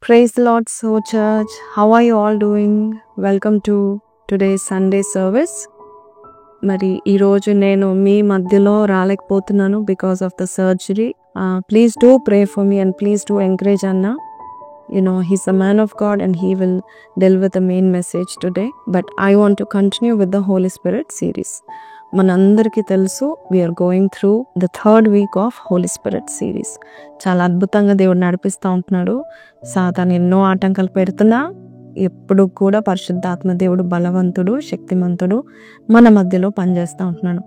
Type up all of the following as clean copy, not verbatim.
Praise the Lord, so church. How are you all doing? Welcome to today's Sunday service. మరి ఈరోజు నేను మీ మధ్యలో రాలేకపోతున్నాను because of the surgery. Please do pray for me and please do encourage అన్న. He's a man of God and he will deal with the main message today. But I want to continue with the Holy Spirit series. మనందరికీ తెలుసు we are going through the third week of Holy Spirit series. చాలా అద్భుతంగా దేవుడు నడిపిస్తూ ఉంటున్నాడు. సాతాను ఎన్నో ఆటంకాలు పెడుతున్నా ఎప్పుడు కూడా పరిశుద్ధాత్మ దేవుడు బలవంతుడు, శక్తిమంతుడు మన మధ్యలో పనిచేస్తూ ఉంటున్నాడు.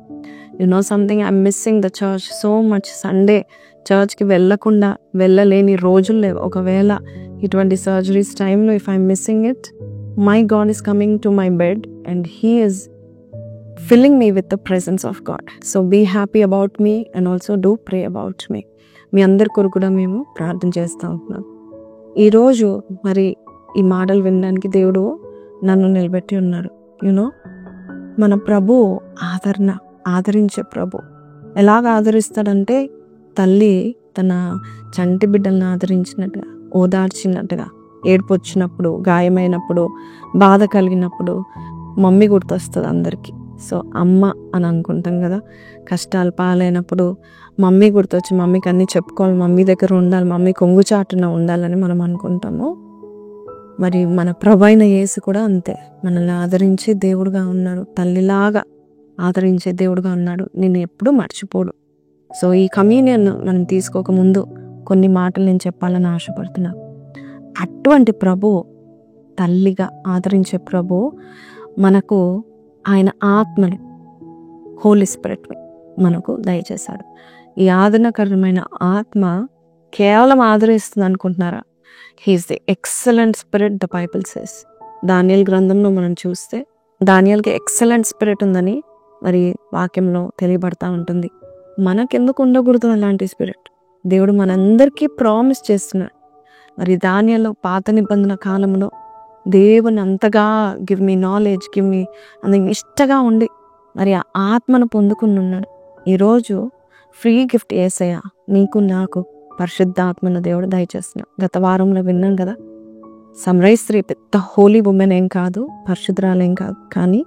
Something I'm missing the church so much. Sunday చర్చ్కి వెళ్ళలేని రోజులు లేవు. ఒకవేళ ఇటువంటి సర్జరీస్ టైంలో if I'm missing it, my God is coming to my bed and he is filling me with the presence of God. So be happy about me and also do pray about me. మీ అందరి కొరకు కూడా మేము ప్రార్థన చేస్తూ ఉంటున్నాం. ఈరోజు మరి ఈ మాటలు వినడానికి దేవుడు నన్ను నిలబెట్టి ఉన్నాడు. మన ప్రభు ఆదరించే ప్రభు. ఎలాగ ఆదరిస్తాడంటే తల్లి తన చంటి బిడ్డలను ఆదరించినట్టుగా, ఓదార్చినట్టుగా, ఏడుపు వచ్చినప్పుడు, గాయమైనప్పుడు, బాధ కలిగినప్పుడు మమ్మీ గుర్తొస్తుంది అందరికీ. సో అమ్మ అని అనుకుంటాం కదా. కష్టాలు పాలైనప్పుడు మమ్మీ గుర్తొచ్చి మమ్మీకి అన్నీ చెప్పుకోవాలి, మమ్మీ దగ్గర ఉండాలి, మమ్మీ కొంగుచాటున ఉండాలని మనం అనుకుంటాము. మరి మన ప్రభు అయిన యేసు కూడా అంతే, మనల్ని ఆదరించే దేవుడుగా ఉన్నాడు. తల్లిలాగా ఆదరించే దేవుడుగా ఉన్నాడు. నేను ఎప్పుడూ మర్చిపోడు. సో ఈ కమ్యూనియన్ మనం తీసుకోకముందు కొన్ని మాటలు నేను చెప్పాలని ఆశపడుతున్నాను. అటువంటి ప్రభు, తల్లిగా ఆదరించే ప్రభు మనకు ఆయన ఆత్మని, హోలీ స్పిరిట్ని మనకు దయచేశాడు. ఈ ఆదరణకరమైన ఆత్మ కేవలం ఆదరిస్తుంది అనుకుంటున్నారా? He is the excellent spirit the Bible says. దానియేలు గ్రంథంలో మనం చూస్తే దానియేలుకి ఎక్సలెంట్ స్పిరిట్ ఉందని మరి వాక్యంలో తెలియబడతా ఉంటుంది. మనకెందుకు ఉండకూడదు అలాంటి స్పిరిట్? దేవుడు మనందరికీ ప్రామిస్ చేస్తున్నాడు. మరి దానియేలు పాత నిబంధన కాలంలో దేవుని అంతగా give me knowledge, give me అంత ఇష్టగా ఉండి మరి ఆ ఆత్మను పొందుకుని ఉన్నాడు. ఈరోజు ఫ్రీ గిఫ్ట్ యేసయ్య నీకు నాకు పరిశుద్ధాత్మను దేవుడు దయచేస్తున్నాడు. గత వారంలో విన్నాం కదా, సమరయ స్త్రీ పెద్ద హోలీ ఉమెన్ ఏం కాదు, పరిశుద్ధరాలేం కాదు, కానీ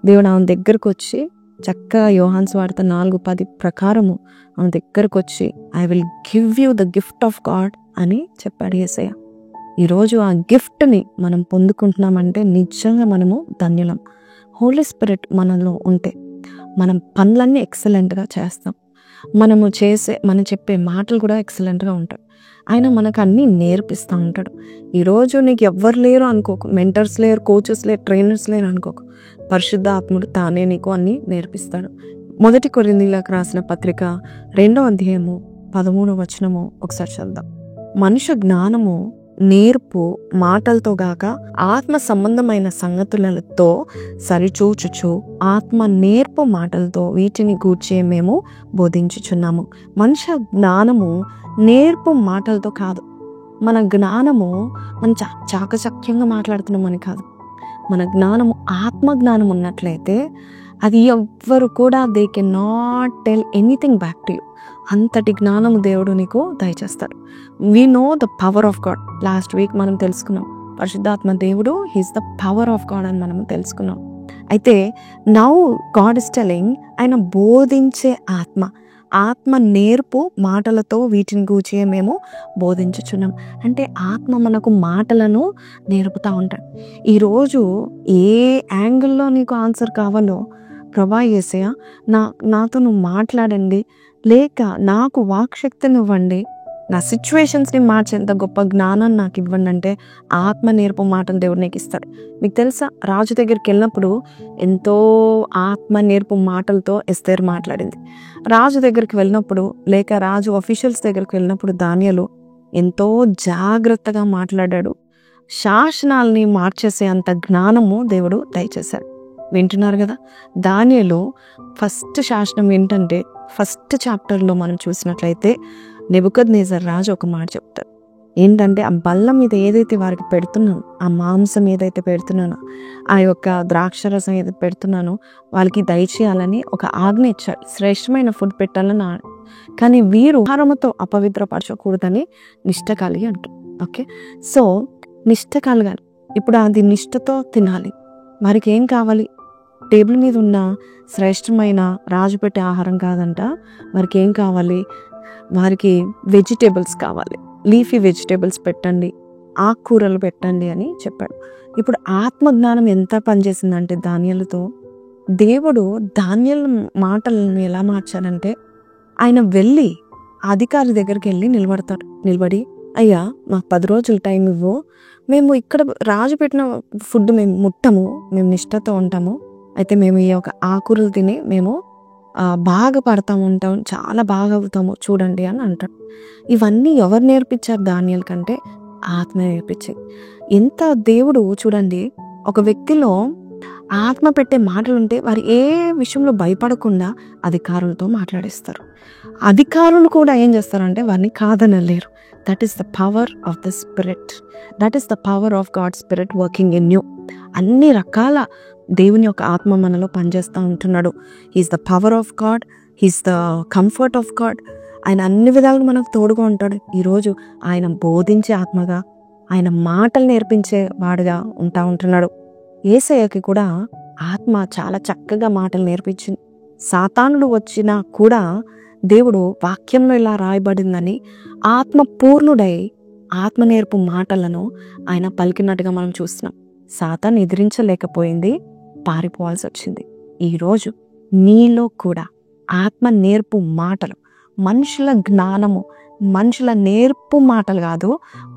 దేవుడు ఆమె దగ్గరకు వచ్చి చక్కగా యోహాను సువార్త 4:10 ప్రకారము ఆమె దగ్గరకు వచ్చి I will give you the gift of God అని చెప్పాడు యేసయ్య. ఈరోజు ఆ గిఫ్ట్ని మనం పొందుకుంటున్నామంటే నిజంగా మనము ధన్యులం. హోలీ స్పిరిట్ మనలో ఉంటే మనం పనులన్నీ ఎక్సలెంట్గా చేస్తాం. మనం చెప్పే మాటలు కూడా ఎక్సలెంట్గా ఉంటాయి. ఆయన మనకు అన్నీ నేర్పిస్తూ ఉంటాడు. ఈరోజు నీకు ఎవ్వరు లేరు అనుకోకు, మెంటర్స్ లేరు, కోచెస్ లేరు, ట్రైనర్స్ లేరు అనుకోకు. పరిశుద్ధ ఆత్ముడు తానే నీకు అన్నీ నేర్పిస్తాడు. 1 కొరింథీయులకు రాసిన పత్రిక 2వ అధ్యాయము 13వ వచనము ఒకసారి చదువుదాం. మనుష్య జ్ఞానము నేర్పు మాటలతో గాక ఆత్మ సంబంధమైన సంగతులతో సరిచూచుచు ఆత్మ నేర్పు మాటలతో వీటిని గూర్చి మేము బోధించుచున్నాము. మనుష్య జ్ఞానము నేర్పు మాటలతో కాదు. మన జ్ఞానము మనం చాకచక్యంగా మాట్లాడుతున్నామని కాదు. మన జ్ఞానము ఆత్మ జ్ఞానం ఉన్నట్లయితే అది ఎవ్వరు కూడా they can not tell anything back to you. అంతటి జ్ఞానము దేవుడు నీకు దయచేస్తాడు. We know the power of God. Last week మనం తెలుసుకున్నాం పరిశుద్ధాత్మ దేవుడు he's the power of God అని మనం తెలుసుకున్నాం. అయితే నౌ గాడ్ ఇస్ టెలింగ్ ఆయన బోధించే ఆత్మ నేర్పు మాటలతో వీటిని గూర్చి మేము బోధించుచున్నాం. అంటే ఆత్మ మనకు మాటలను నేర్పుతూ ఉంటాడు. ఈరోజు ఏ యాంగిల్లో నీకు ఆన్సర్ కావాలో ప్రభా యేసయ్య నాతో నువ్వు మాట్లాడండి, లేక నాకు వాక్శక్తిని ఇవ్వండి, నా సిచ్యువేషన్స్ని మార్చేంత గొప్ప జ్ఞానాన్ని నాకు ఇవ్వండి అంటే ఆత్మ నేర్పు మాటలు దేవుడు నీకు ఇస్తాడు. మీకు తెలుసా, రాజు దగ్గరికి వెళ్ళినప్పుడు ఎంతో ఆత్మ నేర్పు మాటలతో ఎస్తేర్ మాట్లాడింది. రాజు దగ్గరికి వెళ్ళినప్పుడు, లేక రాజు అఫీషియల్స్ దగ్గరికి వెళ్ళినప్పుడు దానియేలు ఎంతో జాగ్రత్తగా మాట్లాడాడు. శాసనాల్ని మార్చేసే అంత జ్ఞానము దేవుడు దయచేశాడు. వింటున్నారు కదా. దానియేలు ఫస్ట్ శాసనం ఏంటంటే, ఫస్ట్ చాప్టర్లో మనం చూసినట్లయితే నెబుకద్నెజర్ రాజు ఒక మాట చెప్తాడు. ఏంటంటే, ఆ బల్ల మీద ఏదైతే వారికి పెడుతున్నానో, ఆ మాంసం ఏదైతే పెడుతున్నానో, ఆ యొక్క ద్రాక్షరసం ఏదైతే పెడుతున్నానో వాళ్ళకి దయచేయాలని ఒక ఆజ్ఞ ఇచ్చాడు. శ్రేష్టమైన ఫుడ్ పెట్టాలని. కానీ వీరు ఆహారముతో అపవిత్రపరచకూడదని నిష్ట కలిగి అంటారు. ఓకే. సో నిష్ట కలగాలి. ఇప్పుడు అది నిష్టతో తినాలి. వారికి ఏం కావాలి? టేబుల్ మీద ఉన్న శ్రేష్టమైన రాజు పెట్టే ఆహారం కాదంట. వారికి ఏం కావాలి? వారికి వెజిటేబుల్స్ కావాలి. లీఫీ వెజిటేబుల్స్ పెట్టండి, ఆకుకూరలు పెట్టండి అని చెప్పాడు. ఇప్పుడు ఆత్మజ్ఞానం ఎంత పనిచేసిందంటే దానియేలుతో, దేవుడు దానియేలు మాటలను ఎలా మార్చారంటే, ఆయన వెళ్ళి అధికారి దగ్గరికి వెళ్ళి నిలబడతాడు. నిలబడి, అయ్యా మాకు 10 రోజులు టైం ఇవ్వు, మేము ఇక్కడ రాజు పెట్టిన ఫుడ్ మేము ముట్టము, మేము నిష్టతో ఉంటాము, అయితే మేము ఈ యొక్క ఆకుకూరలు తిని మేము బాగా పడతాము, ఉంటాం, చాలా బాగా అవుతాము చూడండి అని అంటాడు. ఇవన్నీ ఎవరు నేర్పించారు దానియేలు కంటే? ఆత్మ నేర్పించింది. ఎంత దేవుడు చూడండి, ఒక వ్యక్తిలో ఆత్మ పెట్టే మాటలు ఉంటే వారు ఏ విషయంలో భయపడకుండా అధికారులతో మాట్లాడిస్తారు. అధికారులు కూడా ఏం చేస్తారంటే వారిని కాదనలేరు. That is the power of the spirit. That is the power of God spirit working in you. అన్ని రకాల దేవుని యొక్క ఆత్మ మనలో పనిచేస్తూ ఉంటున్నాడు. He's the power of God, he's the comfort of God. ఆయన అన్ని విధాలుగా మనకు తోడుగా ఉంటాడు. ఈరోజు ఆయన బోధించే ఆత్మగా, ఆయన మాటలు నేర్పించే వాడుగా ఉంటున్నాడు. యేసయ్యకి కూడా ఆత్మ చాలా చక్కగా మాటలు నేర్పించింది. సాతానుడు వచ్చినా కూడా దేవుడు వాక్యంలో ఇలా రాయబడిందని ఆత్మ పూర్ణుడై ఆత్మ నేర్పు మాటలను ఆయన పలికినట్టుగా మనం చూస్తున్నాం. సాతాను ఎదిరించలేకపోయింది, పారిపోవాల్సి వచ్చింది. ఈరోజు నీలో కూడా ఆత్మ నేర్పు మాటలు, మనుషుల జ్ఞానము, మనుషుల నేర్పు మాటలు కాదు,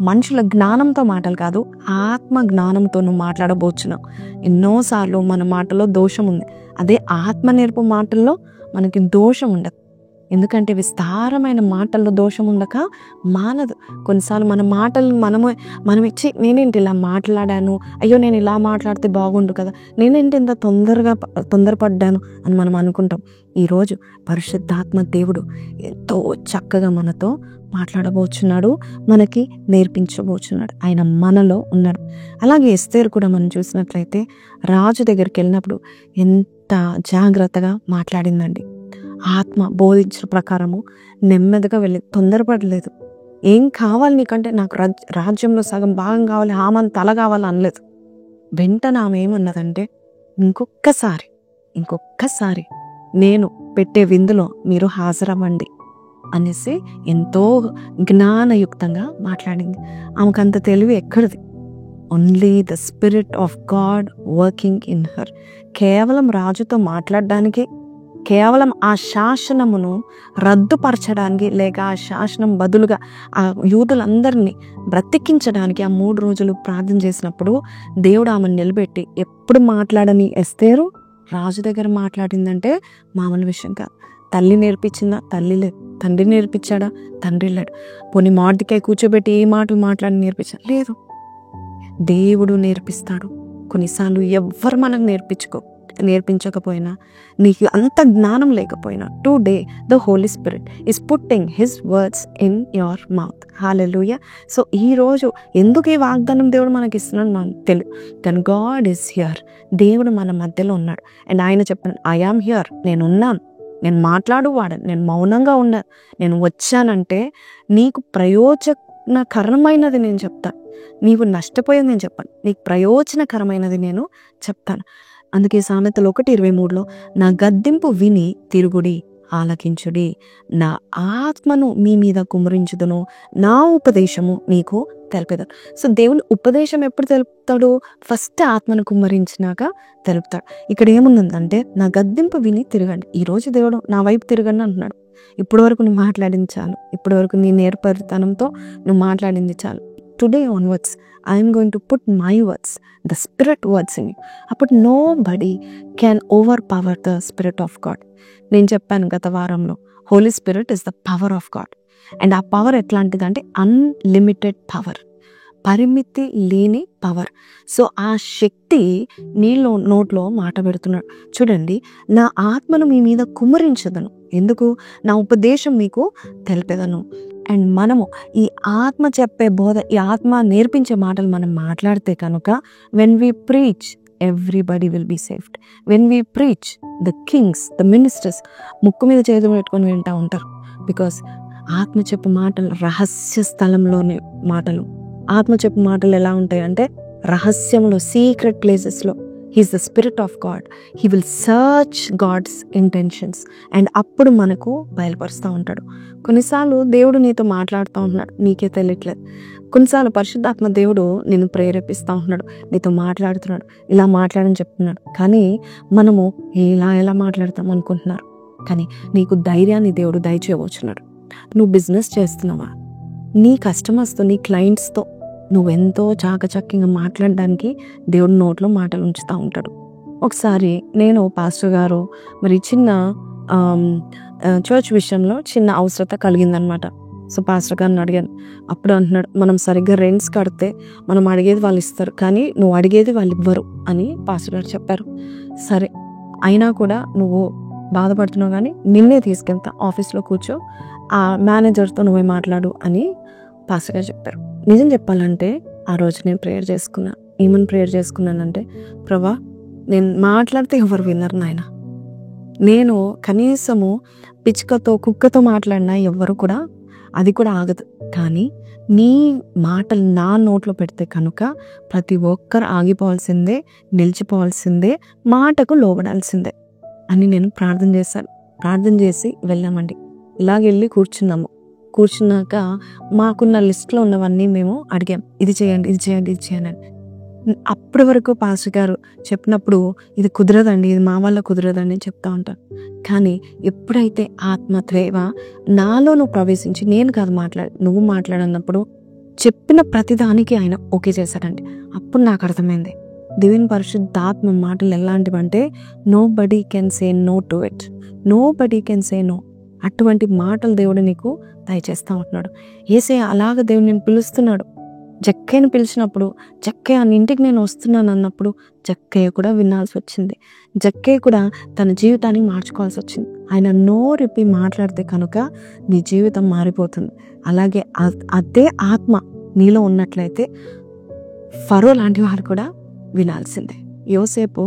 మనుషుల జ్ఞానంతో మాటలు కాదు, ఆత్మ జ్ఞానంతో నువ్వు మాట్లాడబోచున్నావు. ఎన్నోసార్లు మన మాటలో దోషం ఉంది. అదే ఆత్మ నేర్పు మాటల్లో మనకి దోషం ఉండదు. ఎందుకంటే విస్తారమైన మాటల్లో దోషం ఉండక మానదు. కొన్నిసార్లు మన మాటలు మనం ఇచ్చి, నేనేంటి ఇలా మాట్లాడాను, అయ్యో నేను ఇలా మాట్లాడితే బాగుండు కదా, నేనేంటి ఇంత తొందరపడ్డాను అని మనం అనుకుంటాం. ఈరోజు పరిశుద్ధాత్మ దేవుడు ఎంతో చక్కగా మనతో మాట్లాడబోచున్నాడు, మనకి నేర్పించబోచున్నాడు. ఆయన మనలో ఉన్నాడు. అలాగే ఎస్తేరు కూడా మనం చూసినట్లయితే రాజు దగ్గరికి వెళ్ళినప్పుడు ఎంత జాగ్రత్తగా మాట్లాడిందండి. ఆత్మ బోధించిన ప్రకారము నెమ్మదిగా వెళ్ళి తొందరపడలేదు. ఏం కావాలి నీకంటే, నాకు రాజ్యంలో సగం భాగం కావాలి, హామాన్ తల కావాలి అనలేదు. వెంటనే ఆమె ఏమన్నదంటే, ఇంకొక్కసారి నేను పెట్టే విందులో మీరు హాజరవ్వండి అనేసి ఎంతో జ్ఞానయుక్తంగా మాట్లాడింది. ఆమెకంత తెలివి ఎక్కడిది? Only the spirit of God working in her. కేవలం రాజుతో మాట్లాడడానికి, కేవలం ఆ శాసనమును రద్దుపరచడానికి, లేక ఆ శాసనం బదులుగా ఆ యూదులందరినీ బ్రతికించడానికి ఆ 3 రోజులు ప్రార్థన చేసినప్పుడు దేవుడు ఆమెను నిలబెట్టి, ఎప్పుడు మాట్లాడని ఎస్తేరు రాజు దగ్గర మాట్లాడిందంటే మామూలు విషయం కాదు. తల్లి నేర్పించిందా? తల్లి లేదు. తండ్రి నేర్పించాడా? తండ్రి లేడు. పోనీ మార్దికాయ కూర్చోబెట్టి ఏ మాటలు మాట్లాడి నేర్పించాడు? లేదు. దేవుడు నేర్పిస్తాడు. కొన్నిసార్లు ఎవ్వరు మనకు నేర్పించకపోయినా, నీకు అంత జ్ఞానం లేకపోయినా, today the holy spirit is putting his words in your mouth. Hallelujah. So ఈరోజు ఎందుకు ఈ వాగ్దానం దేవుడు మనకి ఇస్తున్నాడు మనకు తెలియదు, కానీ గాడ్ ఈస్ హియర్. దేవుడు మన మధ్యలో ఉన్నాడు. అండ్ ఆయన చెప్పాను, ఐ యామ్ హియర్, నేను ఉన్నాను, నేను మాట్లాడువాడను, నేను మౌనంగా ఉన్నాను, నేను వచ్చానంటే నీకు ప్రయోజనకరమైనది నేను చెప్తాను, నీవు నష్టపోయేది నేను చెప్పాను, నీకు ప్రయోజనకరమైనది నేను చెప్తాను. అందుకే సామెతలు 1:23లో, నా గద్దింపు విని తిరుగుడి, ఆలకించుడి, నా ఆత్మను మీ మీద కుమ్మరించుదును, నా ఉపదేశము మీకు తెలుపుతాడు. సో దేవుని ఉపదేశం ఎప్పుడు తెలుపుతాడు? ఫస్ట్ ఆత్మను కుమ్మరించినాక తెలుపుతాడు. ఇక్కడ ఏముందంటే, నా గద్దింపు విని తిరగండి. ఈరోజు దేవుడు నా వైపు తిరగండి అంటున్నాడు. ఇప్పటి వరకు నువ్వు మాట్లాడింది చాలు, ఇప్పటి వరకు నీ నేర్పరితనంతో నువ్వు మాట్లాడింది చాలు. Today onwards I'm going to put my words, the spirit words in you. అప్పుడు nobody can overpower the spirit of God. నేను చెప్పాను గత వారంలో, holy spirit is the power of God. And ఆ పవర్ ఎట్లాంటిదంటే unlimited power, పరిమితి లేని power. So ఆ శక్తి నీలో నోట్లో మాట పెడుతున్నాడు. చూడండి, నా ఆత్మను మీ మీద కుమ్మరించదను, ఎందుకు? నా ఉపదేశం మీకు తెలిపేదను. అండ్ మనము ఈ ఆత్మ చెప్పే బోధ, ఈ ఆత్మ నేర్పించే మాటలు మనం మాట్లాడితే కనుక, when we preach everybody will be saved. When we preach, the kings, the ministers ముక్కు మీద చేతులు పెట్టుకొని వింటూ ఉంటారు. బికాస్ ఆత్మ చెప్పే మాటలు రహస్య స్థలంలోని మాటలు, ఆత్మ చెప్పు మాటలు ఎలా ఉంటాయి అంటే రహస్యంలో, సీక్రెట్ ప్లేసెస్లో he is the spirit of God. He will search God's intentions and అప్పుడు మనకు బయలుపరుస్తూ ఉంటాడు. కొన్నిసార్లు దేవుడు నీతో మాట్లాడుతూ ఉంటున్నాడు, నీకే తెలియట్లేదు. కొన్నిసార్లు పరిశుద్ధాత్మ దేవుడు నిన్ను ప్రేరేపిస్తూ ఉంటున్నాడు, నీతో మాట్లాడుతున్నాడు, ఇలా మాట్లాడని చెప్తున్నాడు. కానీ మనము ఎలా మాట్లాడతాం అనుకుంటున్నారు. కానీ నీకు ధైర్యాన్ని దేవుడు దయచేయవచ్చున్నాడు. నువ్వు బిజినెస్ చేస్తున్నావా, నీ కస్టమర్స్తో, నీ క్లయింట్స్తో నువ్వెంతో చాకచక్యంగా మాట్లాడడానికి దేవుడు నోట్లో మాటలు ఉంచుతూ ఉంటాడు. ఒకసారి నేను పాస్టర్ గారు మరి చిన్న చర్చ్ విషయంలో చిన్న అవసరత కలిగిందనమాట. సో పాస్టర్ గారిని అడిగాను. అప్పుడు అంటున్నాడు, మనం సరిగ్గా రెంట్స్ కడితే మనం అడిగేది వాళ్ళు ఇస్తారు, కానీ నువ్వు అడిగేది వాళ్ళు ఇవ్వరు అని పాస్టర్ గారు చెప్పారు. సరే, అయినా కూడా నువ్వు బాధపడుతున్నావు, కానీ నిన్నే తీసుకెళ్తా, ఆఫీస్లో కూర్చో, ఆ మేనేజర్తో నువ్వే మాట్లాడు అని పాస్టర్ గారు చెప్పారు. నిజం చెప్పాలంటే ఆ రోజు నేను ప్రేయర్ చేసుకున్నా. ఏమని ప్రేయర్ చేసుకున్నానంటే, ప్రభా నేను మాట్లాడితే ఎవరు వినరు నాయన, నేను కనీసము పిచ్చుకతో కుక్కతో మాట్లాడినా ఎవ్వరు కూడా, అది కూడా ఆగదు, కానీ నీ మాటలు నా నోట్లో పెడితే కనుక ప్రతి ఒక్కరు ఆగిపోవాల్సిందే, నిలిచిపోవాల్సిందే, మాటకు లోబడాల్సిందే అని నేను ప్రార్థన చేశాను. ప్రార్థన చేసి వెళ్ళామండి. ఇలాగెళ్ళి కూర్చున్నాక మాకున్న లిస్ట్లో ఉన్నవన్నీ మేము అడిగాం, ఇది చేయండి, ఇది చేయండి, ఇది చేయండి అని. అప్పటి వరకు పాస్టర్ గారు చెప్పినప్పుడు ఇది కుదరదండి, ఇది మా వల్ల కుదరదండి అని చెప్తా ఉంటాను. కానీ ఎప్పుడైతే ఆత్మత్వేవ నాలో నువ్వు ప్రవేశించి, నేను కాదు నువ్వు మాట్లాడన్నప్పుడు చెప్పిన ప్రతిదానికి ఆయన ఓకే చేశాడండి. అప్పుడు నాకు అర్థమైంది దేవుని పరిశుద్ధాత్మ మాటలు ఎలాంటివంటే nobody can say no to it, nobody can say no. అటువంటి మాటలు దేవుడు నీకు దయచేస్తూ ఉంటున్నాడు. యేసయ్య అలాగ దేవుడు నేను పిలుస్తున్నాడు. జక్కయ్యను పిలిచినప్పుడు, జక్కయ్య అని ఇంటికి నేను వస్తున్నాను అన్నప్పుడు జక్కయ్య కూడా వినాల్సి వచ్చింది. జక్కయ్య కూడా తన జీవితాన్ని మార్చుకోవాల్సి వచ్చింది. ఆయన నోరిప్పి మాట్లాడితే కనుక నీ జీవితం మారిపోతుంది. అలాగే అదే ఆత్మ నీలో ఉన్నట్లయితే ఫరో లాంటి వారు కూడా వినాల్సిందే. యోసేపు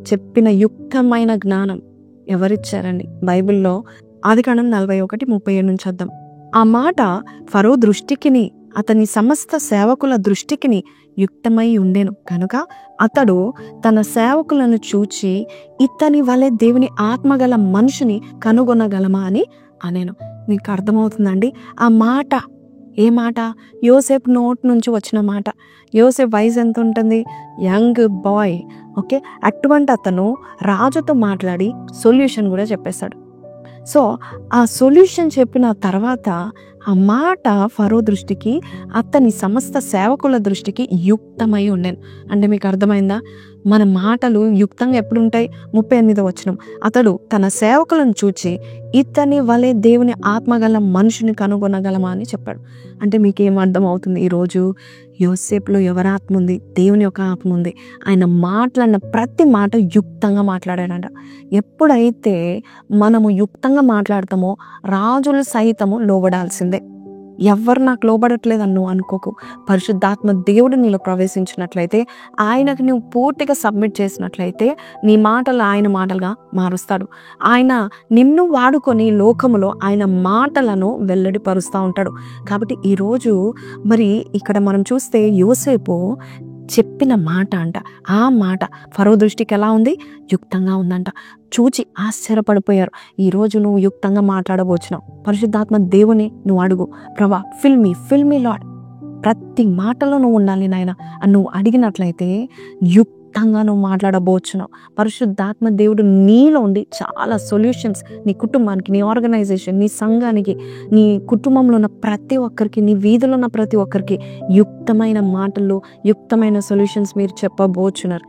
చెప్పిన యుక్తమైన జ్ఞానం ఎవరిచ్చారండి? బైబిల్లో ఆదికాండం 41:37 నుంచి చద్దాం. ఆ మాట ఫరో దృష్టికిని అతని సమస్త సేవకుల దృష్టికిని యుక్తమై ఉండెను కనుక అతడు తన సేవకులను చూచి ఇతని వలె దేవుని ఆత్మగల మనిషిని కనుగొనగలమా అని అనేను. మీకు అర్థమవుతుందండి ఆ మాట? ఏ మాట? యోసేపు నోట్ నుంచి వచ్చిన మాట. యోసేపు వయసు ఎంత ఉంటుంది? Young boy. ఓకే, అటువంటి అతను రాజుతో మాట్లాడి సొల్యూషన్ కూడా చెప్పేశాడు. సో ఆ సొల్యూషన్ చెప్పిన తర్వాత ఆ మాట ఫరో దృష్టికి, అతని సమస్త సేవకుల దృష్టికి యుక్తమై ఉండేను. అంటే మీకు అర్థమైందా? మన మాటలు యుక్తంగా ఎప్పుడుంటాయి? 38వ వచనం, అతడు తన సేవకులను చూచి ఇతని వలె దేవుని ఆత్మగల మనుషుని కనుగొనగలమా అని చెప్పాడు. అంటే మీకేం అర్థం అవుతుంది? ఈరోజు యోసేపులో ఎవరి ఆత్మ ఉంది? దేవుని యొక్క ఆత్మ ఉంది. ఆయన మాట్లాడిన ప్రతి మాట యుక్తంగా మాట్లాడాడంట. ఎప్పుడైతే మనము యుక్తంగా మాట్లాడతామో రాజులు సైతము లోబడాల్సిందే. ఎవ్వరు నాకు లోబడట్లేదు అని నువ్వు అనుకోకు. పరిశుద్ధాత్మ దేవుడు నీలో ప్రవేశించినట్లయితే, ఆయనకు నువ్వు పూర్తిగా సబ్మిట్ చేసినట్లయితే నీ మాటలు ఆయన మాటలుగా మారుస్తాడు. ఆయన నిన్ను వాడుకొని లోకములో ఆయన మాటలను వెల్లడిపరుస్తూ ఉంటాడు. కాబట్టి ఈరోజు మరి ఇక్కడ మనం చూస్తే యోసేపు చెప్పిన మాట అంట, ఆ మాట ఫరో దృష్టికి ఎలా ఉంది? యుక్తంగా ఉందంట. చూచి ఆశ్చర్యపడిపోయారు. ఈరోజు నువ్వు యుక్తంగా మాట్లాడబోచున్నావు. పరిశుద్ధాత్మ దేవుని నువ్వు అడుగు, ప్రభా ఫిల్ మీ లార్డ్, ప్రతి మాటలో నువ్వు ఉండాలి నాయన అని నువ్వు అడిగినట్లయితే యుక్తంగా నువ్వు మాట్లాడబోచున్నావు. పరిశుద్ధాత్మ దేవుడు నీలో ఉండి చాలా సొల్యూషన్స్ నీ కుటుంబానికి, నీ ఆర్గనైజేషన్, నీ సంఘానికి, నీ కుటుంబంలో ఉన్న ప్రతి ఒక్కరికి, నీ వీధిలో ఉన్న ప్రతి ఒక్కరికి యుక్తమైన మాటల్లో యుక్తమైన సొల్యూషన్స్ మీరు చెప్పబోచున్నారు.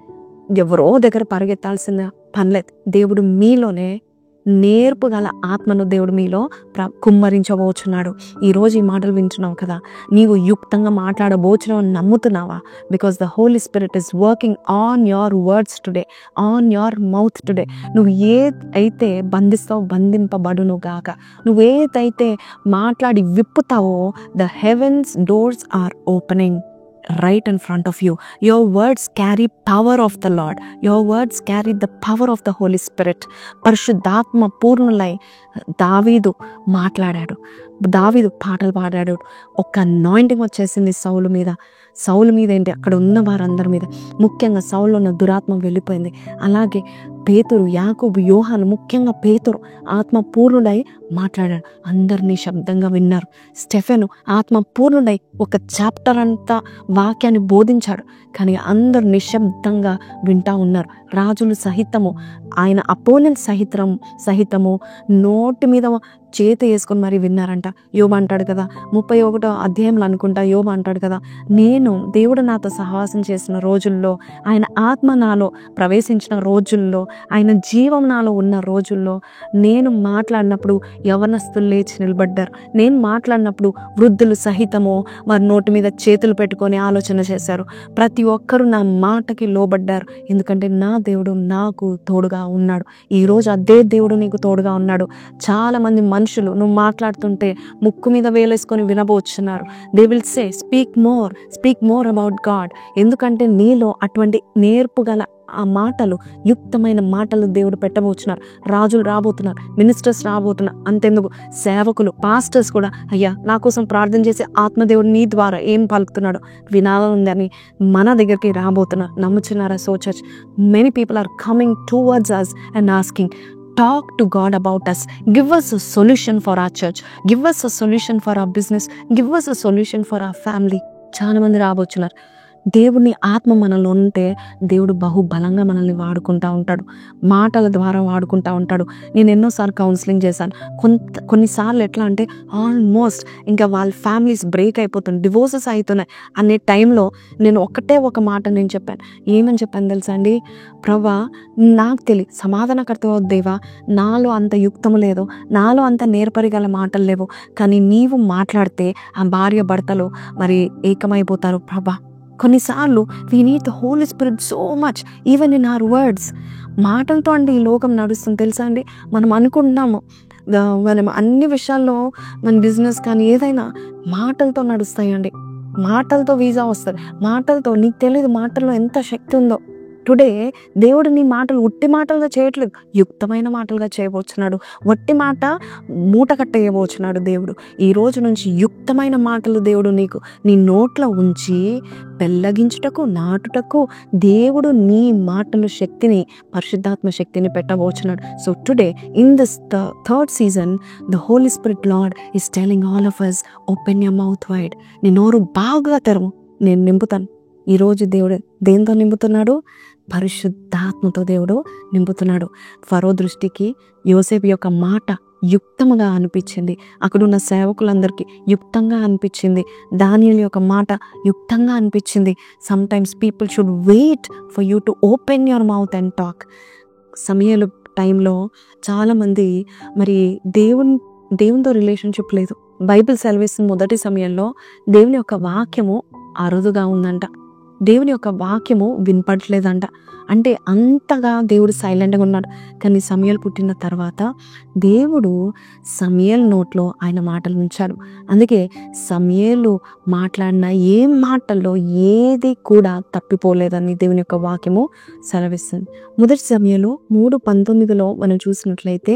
ఎవరో దగ్గర పరిగెత్తాల్సిన పనిలేదు. దేవుడు మీలోనే నేర్పు గల ఆత్మను దేవుడు మీలో కుమ్మరించబోచున్నాడు. ఈరోజు ఈ మాటలు వింటున్నావు కదా, నీవు యుక్తంగా మాట్లాడబోచున్నావు అని నమ్ముతున్నావా? Because the holy spirit is working on your words today, on your mouth today. నువ్వు ఏదైతే బంధిస్తావో బంధింపబడును గాక. నువ్వు ఏదైతే మాట్లాడి విప్పుతావో the heavens doors are opening. right in front of you. Your words carry power of the Lord. Your words carry the power of the Holy Spirit. పరిశుద్ధాత్మ పూర్ణులై దావీదు మాట్లాడాడు, దావీదు పాటలు పాడాడు. ఒక అనాయింటింగ్ వచ్చేసింది సౌలు మీద ఏంటి, అక్కడ ఉన్న వారందరి మీద, ముఖ్యంగా సౌలులో ఉన్న దురాత్మ వెళ్ళిపోయింది. అలాగే పేతురు, యాకోబు, యోహాను, ముఖ్యంగా పేతురు ఆత్మ పూర్ణుడై మాట్లాడాడు. అందరు నిశ్శబ్దంగా విన్నారు. స్టెఫెను ఆత్మ పూర్ణుడై ఒక చాప్టర్ అంతా వాక్యాన్ని బోధించాడు, కానీ అందరు నిశ్శబ్దంగా వింటా ఉన్నారు. రాజులు సహితము, ఆయన అపోనెంట్ సహితము నోటి మీద చేతి వేసుకొని మరి విన్నారంట. యోబు అంటాడు కదా, 31వ అధ్యాయంలో అనుకుంటా యోబు అంటాడు కదా, నేను దేవుడు నాతో సహవాసం చేసిన రోజుల్లో, ఆయన ఆత్మ నాలో ప్రవేశించిన రోజుల్లో, ఆయన జీవం నాలో ఉన్న రోజుల్లో, నేను మాట్లాడినప్పుడు యవనస్తులు లేచి నిలబడ్డారు. నేను మాట్లాడినప్పుడు వృద్ధులు సహితము వారి నోటి మీద చేతులు పెట్టుకొని ఆలోచన చేశారు. ప్రతి ఒక్కరూ నా మాటకి లోబడ్డారు, ఎందుకంటే నా దేవుడు నాకు తోడుగా ఉన్నాడు. ఈరోజు అదే దేవుడు నీకు తోడుగా ఉన్నాడు. చాలా మంది మనుషులు నువ్వు మాట్లాడుతుంటే ముక్కు మీద వేలేసుకొని వినబోచున్నారు. They will say speak more about God. ఎందుకంటే నీలో అటువంటి నేర్పు గల ఆ మాటలు, యుక్తమైన మాటలు దేవుడు పెట్టబోతున్నారు. రాజులు రాబోతున్నారు, మినిస్టర్స్ రాబోతున్నారు, అంతెందుకు సేవకులు, పాస్టర్స్ కూడా, అయ్యా నా కోసం ప్రార్థన చేసే ఆత్మదేవుడు నీ ద్వారా ఏం పలుకుతున్నాడో వినాలని మన దగ్గరికి రాబోతున్నారు. నమ్ముచున్నారా? So church, many people are coming towards us and asking, talk to God about us. Give us a solution for our church. Give us a solution for our business. Give us a solution for our family. చాలా మంది రాబోతున్నారు. దేవుని ఆత్మ మనలో ఉంటే దేవుడు బహుబలంగా మనల్ని వాడుకుంటూ ఉంటాడు, మాటల ద్వారా వాడుకుంటూ ఉంటాడు. నేను ఎన్నోసార్లు కౌన్సిలింగ్ చేశాను. కొన్నిసార్లు ఎట్లా అంటే ఆల్మోస్ట్ ఇంకా వాళ్ళ ఫ్యామిలీస్ బ్రేక్ అయిపోతుంది, డివోర్సెస్ అవుతున్నాయి అనే టైంలో నేను ఒక మాట నేను చెప్పాను. ఏమని చెప్పాను తెలుసా అండి? ప్రభా, నాకు తెలియదు, సమాధానకర్త దేవా, నాలో అంత యుక్తము లేదు, నాలో అంత నేర్పరిగల మాటలు లేవు, కానీ నీవు మాట్లాడితే ఆ భార్య భర్తలు మరి ఏకమైపోతారు. ప్రభా, కొన్నిసార్లు we need the holy spirit so much even in our words. మాటలతో అండి ఈ లోకం నడుస్తుంది తెలుసా అండి. మనం అనుకుంటున్నాము మనం అన్ని విషయాల్లో, మన బిజినెస్ కానీ ఏదైనా మాటలతో నడుస్తాయండి. మాటలతో వీసా వస్తుంది, మాటలతో. నీకు తెలియదు మాటల్లో ఎంత శక్తి ఉందో. టుడే దేవుడు నీ మాటలు ఉట్టి మాటలుగా చేయట్లేదు, యుక్తమైన మాటలుగా చేయబోచున్నాడు. వట్టి మాట మూట కట్టేయబోచున్నాడు దేవుడు. ఈ రోజు నుంచి యుక్తమైన మాటలు దేవుడు నీకు నీ నోట్లో ఉంచి పెళ్ళగించుటకు, నాటుటకు దేవుడు నీ మాటలు శక్తిని, పరిశుద్ధాత్మ శక్తిని పెట్టబోచున్నాడు. So today in this third season the holy spirit lord is telling all of us, open your mouth wide. నీ నోరు బాగా తెరవు, నేను నింపుతాను. ఈరోజు దేవుడు దేంతో నింపుతున్నాడు? పరిశుద్ధాత్మతో దేవుడు నింపుతున్నాడు. ఫరో దృష్టికి యోసేపు యొక్క మాట యుక్తముగా అనిపించింది, అక్కడున్న సేవకులందరికీ యుక్తంగా అనిపించింది. దానియేలు యొక్క మాట యుక్తంగా అనిపించింది. Sometimes people should wait for you to open your mouth and talk. సమయాలు టైంలో చాలామంది మరి దేవునితో రిలేషన్షిప్ లేదు. బైబిల్ సెలవిస్తున్న మొదటి సమయంలో దేవుని యొక్క వాక్యము అరుదుగా ఉందంట, దేవుని యొక్క వాక్యము వినపడలేదంట. అంటే అంతగా దేవుడు సైలెంట్గా ఉన్నాడు. కానీ సమయలు పుట్టిన తర్వాత దేవుడు సమయల్ నోట్లో ఆయన మాటలు ఉంచాడు. అందుకే సమయలు మాట్లాడిన ఏ మాటల్లో ఏది కూడా తప్పిపోలేదని దేవుని యొక్క వాక్యము సెలవిస్తుంది. మొదటి సమయలు 3:19 మనం చూసినట్లయితే,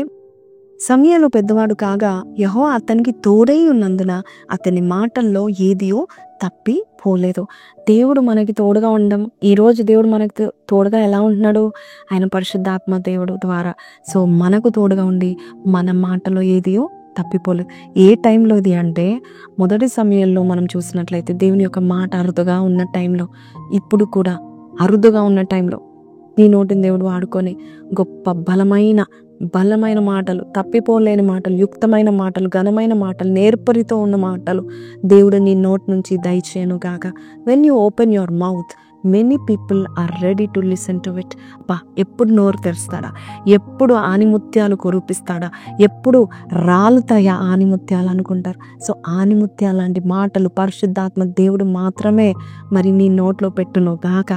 సమయలు పెద్దవాడు కాగా యెహోవా అతనికి తోడై ఉన్నందున అతని మాటల్లో ఏదియో తప్పిపోలేదు. దేవుడు మనకి తోడుగా ఉండడం, ఈరోజు దేవుడు మనకి తోడుగా ఎలా ఉంటున్నాడు? ఆయన పరిశుద్ధాత్మ దేవుడు ద్వారా. సో మనకు తోడుగా ఉండి మన మాటలో ఏదియో తప్పిపోలేదు. ఏ టైంలో ఇది అంటే, మొదటి సమయంలో మనం చూసినట్లయితే దేవుని యొక్క మాట అరుదుగా ఉన్న టైంలో, ఇప్పుడు కూడా అరుదుగా ఉన్న టైంలో నీ నోటిని దేవుడు వాడుకొని గొప్ప బలమైన మాటలు, తప్పిపోలేని మాటలు, యుక్తమైన మాటలు, ఘనమైన మాటలు, నేర్పరితో ఉన్న మాటలు దేవుడు నీ నోటి నుంచి దయచేయను గాక. When you open your mouth, many people are ready to listen to it. ఎప్పుడు నోరు తెరుస్తాడా, ఎప్పుడు ఆనిముత్యాలు కురిపిస్తాడా, ఎప్పుడు రాలుతాయా ఆనిముత్యాలు అనుకుంటారు. సో ఆనిముత్యాలు లాంటి మాటలు పరిశుద్ధాత్మ దేవుడు మాత్రమే మరి నీ నోట్లో పెట్టును గాక.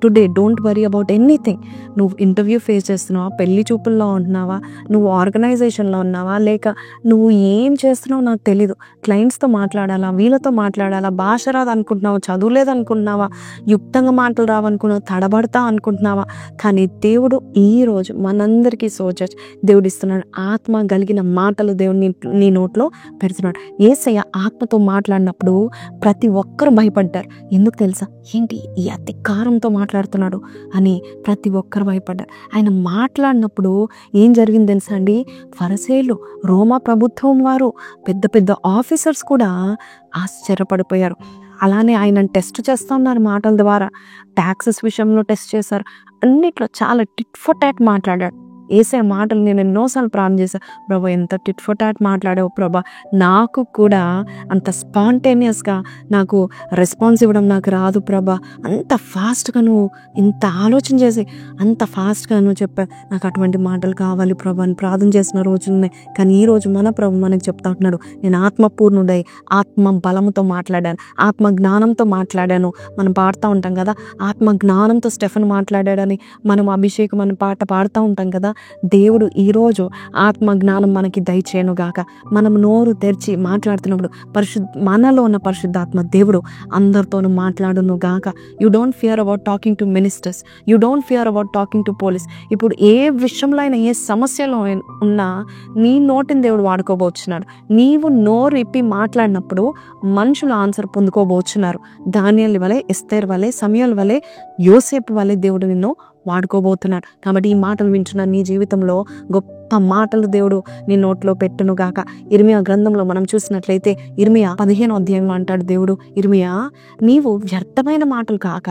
Today don't worry about anything. నువ్వు ఇంటర్వ్యూ ఫేస్ చేస్తున్నావా, పెళ్లి చూపుల్లో ఉంటున్నావా, నువ్వు ఆర్గనైజేషన్లో ఉన్నావా, లేక నువ్వు ఏం చేస్తున్నావు నాకు తెలీదు, క్లయింట్స్తో మాట్లాడాలా, వీళ్ళతో మాట్లాడాలా, భాష రాదు అనుకుంటున్నావా, చదువులేదు అనుకుంటున్నావా, యుక్తంగా మాటలు రావనుకున్నావు, తడబడతా అనుకుంటున్నావా. కానీ దేవుడు ఈరోజు మనందరికీ సోచర్స్ దేవుడు ఇస్తున్నాడు. ఆత్మ కలిగిన మాటలు దేవుడు నీ నోట్లో పెడుతున్నాడు. యేసయ్య ఆత్మతో మాట్లాడినప్పుడు ప్రతి ఒక్కరు భయపడ్డారు. ఎందుకు తెలుసా, ఏంటి ఈ అతి కారంతో మాట్లాడుతున్నాడు అని ప్రతి ఒక్కరు భయపడ్డారు. ఆయన మాట్లాడినప్పుడు ఏం జరిగింది తెలుసా అండి, ఫరిసీయులు, రోమా ప్రభుత్వం వారు, పెద్ద పెద్ద ఆఫీసర్స్ కూడా ఆశ్చర్యపడిపోయారు. అలానే ఆయన టెస్ట్ చేస్తూ ఉన్నారు మాటల ద్వారా. ట్యాక్సెస్ విషయంలో టెస్ట్ చేశారు. అన్నిట్లో చాలా టిట్ ఫర్ టాట్ మాట్లాడాడు. ఏసే మాటలు నేను ఎన్నోసార్లు ప్రార్థన చేశాను, ప్రభా ఎంత టిట్ ఫర్ టాట్ మాట్లాడావు ప్రభా, నాకు కూడా అంత స్పాంటేనియస్గా నాకు రెస్పాన్స్ ఇవ్వడం నాకు రాదు ప్రభా, అంత ఫాస్ట్గా నువ్వు ఇంత ఆలోచన చేసి అంత ఫాస్ట్గా నువ్వు చెప్పా, నాకు అటువంటి మాటలు కావాలి ప్రభా అని ప్రార్థన చేసిన రోజులు ఉన్నాయి. కానీ ఈరోజు మన ప్రభు మనకు చెప్తా ఉంటున్నాడు, నేను ఆత్మపూర్ణుడై ఆత్మ బలముతో మాట్లాడాను, ఆత్మ జ్ఞానంతో మాట్లాడాను. మనం పాడుతూ ఉంటాం కదా, ఆత్మ జ్ఞానంతో స్టెఫెన్ మాట్లాడాడని మనం అభిషేకం అనే పాట పాడుతూ ఉంటాం కదా. దేవుడు ఈరోజు ఆత్మ జ్ఞానం మనకి దయచేయను గాక. మనం నోరు తెరిచి మాట్లాడుతున్నప్పుడు మనలో ఉన్న పరిశుద్ధాత్మ దేవుడు అందరితోనూ మాట్లాడును గాక. You don't fear about talking to ministers, you don't fear about talking to police. ఇప్పుడు ఏ విషయంలో అయినా, ఏ సమస్యలో ఉన్నా నీ నోటిని దేవుడు వాడుకోబోచున్నాడు. నీవు నోరు ఇప్పి మాట్లాడినప్పుడు మనుషులు ఆన్సర్ పొందుకోబోచున్నారు. దానియేలు వలె, ఎస్తేర్ వలె, సమూయేలు వలె, యోసేపు వలె దేవుడు నిన్ను వాడుకోబోతున్నాడు. కాబట్టి ఈ మాటలు వింటున్న నీ జీవితంలో గొప్ప మాటలు దేవుడు నీ నోట్లో పెట్టును గాక. ఇర్మియా గ్రంథంలో మనం చూసినట్లయితే ఇర్మియా 15వ అధ్యాయంలో అంటాడు దేవుడు, ఇర్మియా నీవు వ్యర్థమైన మాటలు కాక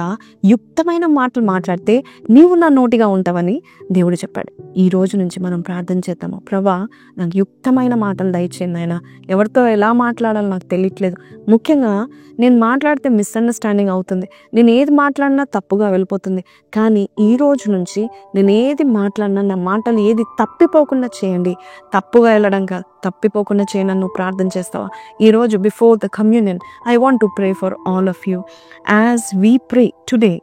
యుక్తమైన మాటలు మాట్లాడితే నీవు నా నోటిగా ఉంటావని దేవుడు చెప్పాడు. ఈ రోజు నుంచి మనం ప్రార్థన చేద్దాము, ప్రభా నాకు యుక్తమైన మాటలు దయచేయండి నాయనా, ఎవరితో ఎలా మాట్లాడాలో నాకు తెలియట్లేదు. ముఖ్యంగా నేను మాట్లాడితే మిస్అండర్స్టాండింగ్ అవుతుంది, నేను ఏది మాట్లాడినా తప్పుగా వెళ్ళిపోతుంది. కానీ ఈ రోజు నుంచి నేను ఏది మాట్లాడినా నా మాటలు ఏది తప్పిపోకుండా చేయండి. తప్పుగా వెళ్ళడం కాదు, తప్పిపోకుండా చేయను. నువ్వు ప్రార్థన చేస్తావా? ఈరోజు before the communion I want to pray for all of you. As we pray today,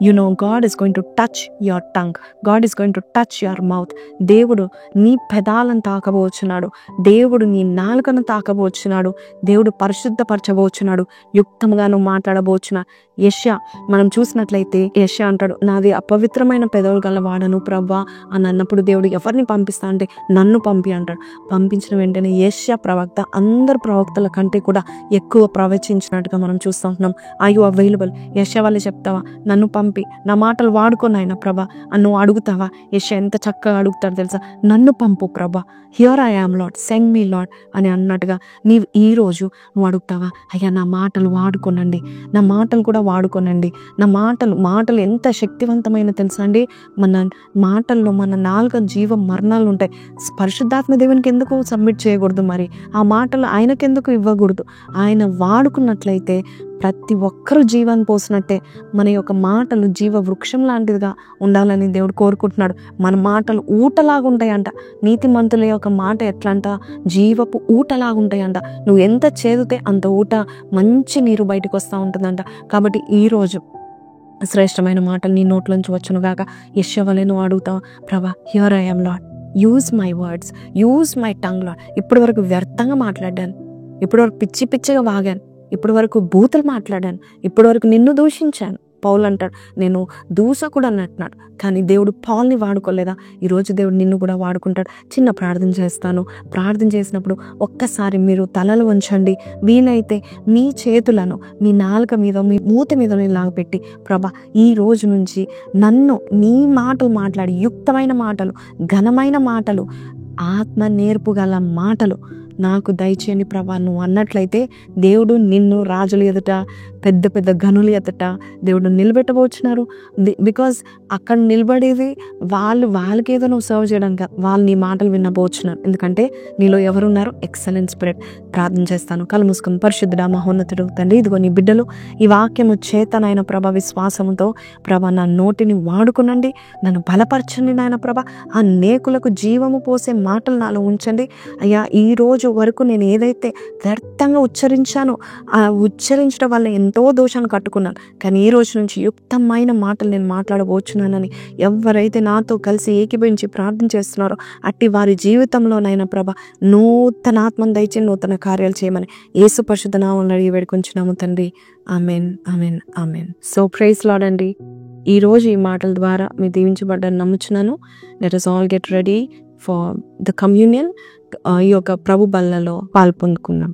you know, God is going to touch your tongue, God is going to touch your mouth. దేవుడు నీ పెదాలను తాకబోచున్నాడు, దేవుడు నీ నాలుకను తాకబోచున్నాడు, దేవుడు పరిశుద్ధపరచబోచున్నాడు, యుక్తంగా నువ్వు మాట్లాడబోచున్నా. యెషయా మనం చూసినట్లయితే యెషయా అంటాడు, నాది అపవిత్రమైన పెదవులు గలవాడను ప్రవ్వా అని అన్నప్పుడు దేవుడు ఎవరిని పంపిస్తా అంటే నన్ను పంపి అంటాడు. పంపించిన వెంటనే యెషయా ప్రవక్త అందరు ప్రవక్తల కంటే కూడా ఎక్కువ ప్రవచించినట్టుగా మనం చూస్తూ ఉంటున్నాం. Are you available? యెషయా వాళ్ళే చెప్తావా, నన్ను పంపి నా మాటలు వాడుకొని ఆయన ప్రభా అని నువ్వు అడుగుతావా? యెషయా ఎంత చక్కగా అడుగుతాడు తెలుసా, నన్ను పంపు ప్రభా, here I am lord, send me lord అని అన్నట్టుగా నీవు ఈరోజు నువ్వు అడుగుతావా, అయ్యా నా మాటలు వాడుకోనండి, నా మాటలు కూడా వాడుకోనండి. నా మాటలు ఎంత శక్తివంతమైన తెలుసా అండి, మన మాటల్లో మన 4 జీవ మరణాలు ఉంటాయి. పరిశుద్ధాత్మ దేవునికి ఎందుకు సబ్మిట్ చేయకూడదు? మరి ఆ మాటలు ఆయనకెందుకు ఇవ్వకూడదు? ఆయన వాడుకున్నట్లయితే ప్రతి ఒక్కరూ జీవాన్ని పోసినట్టే మన యొక్క మాటలు జీవ వృక్షం లాంటిదిగా ఉండాలని దేవుడు కోరుకుంటున్నాడు. మన మాటలు ఊటలాగా ఉంటాయంట. నీతిమంతుల యొక్క మాట ఎట్లా అంట, జీవపు ఊటలాగా ఉంటాయంట. నువ్వు ఎంత చేదితే అంత ఊట, మంచి నీరు బయటకు వస్తూ ఉంటుందంట. కాబట్టి ఈరోజు శ్రేష్టమైన మాటలు నీ నోట్లోంచి వచ్చును గాక. యెషయా వలె నువ్వు అడుగుతావు, ప్రభా here I am lord, use my words, use my tongue lord. ఇప్పటి వరకు వ్యర్థంగా మాట్లాడాను, ఇప్పటి వరకు పిచ్చిగా వాగాను, ఇప్పటి వరకు బూతులు మాట్లాడాను, ఇప్పటి వరకు నిన్ను దూషించాను. పౌలు అంటాడు, నేను దూషకుడు అన్నట్టున్నాడు, కానీ దేవుడు పౌల్ని వాడుకోలేదా? ఈరోజు దేవుడు నిన్ను కూడా వాడుకుంటాడు. చిన్న ప్రార్థన చేస్తాను. ప్రార్థన చేసినప్పుడు ఒక్కసారి మీరు తలలు వంచండి. వీలైతే మీ చేతులను మీ నాలుక మీద, మీ మూతి మీద లాగపెట్టి, ప్రభా ఈ రోజు నుంచి నన్ను నీ మాటలు మాట్లాడి, యుక్తమైన మాటలు, ఘనమైన మాటలు, ఆత్మ నేర్పుగల మాటలు నాకు దయచేయని ప్రభా నువ్వు అన్నట్లయితే దేవుడు నిన్ను రాజుల ఎదుట పెద్ద పెద్ద గనుల ఎదుట దేవుడు నిలబెట్టబోచున్నారు. బికాజ్ అక్కడ నిలబడేది వాళ్ళకి ఏదో నువ్వు సర్వ్ చేయడానికి, వాళ్ళు నీ మాటలు వినబోచున్నారు. ఎందుకంటే నీలో ఎవరున్నారు? Excellent spirit. ప్రార్థన చేస్తాను. కళ్ళు మూసుకుని పరిశుద్ధుడా మహోన్నతుడు తండ్రి, ఇదిగో నీ బిడ్డలు ఈ వాక్యము చేతనైన ప్రభ విశ్వాసంతో ప్రభ నా నోటిని వాడుకునండి, నన్ను బలపరచండి నాయన ప్రభ. అనేకులకు జీవము పోసే మాటలు నాలో ఉంచండి అయ్యా. ఈ రోజు వరకు నేను ఏదైతే వ్యర్థంగా ఉచ్చరించానో ఆ ఉచ్చరించడం వల్ల ఎంతో దోషాన్ని కట్టుకున్నాను, కానీ ఈ రోజు నుంచి యుక్తమైన మాటలు నేను మాట్లాడబోచున్నానని ఎవరైతే నాతో కలిసి ఏకీభవించి ప్రార్థన చేస్తున్నారో అట్టి వారి జీవితంలోనైనా ప్రభ నూతన ఆత్మను దయచి నూతన కార్యాలు చేయమని యేసు పరిశుద్ధ నామములో అడిగి వేడుకొంచున్నాము తండ్రి. Amen, amen, amen. So praise lord అండి. ఈరోజు ఈ మాటల ద్వారా మీరు దీవించబడ్డారని నమ్ముచున్నాను. Let us all get ready for the communion. ఈ యొక్క ప్రభు బల్లలో పాల్పొందుకుందాం.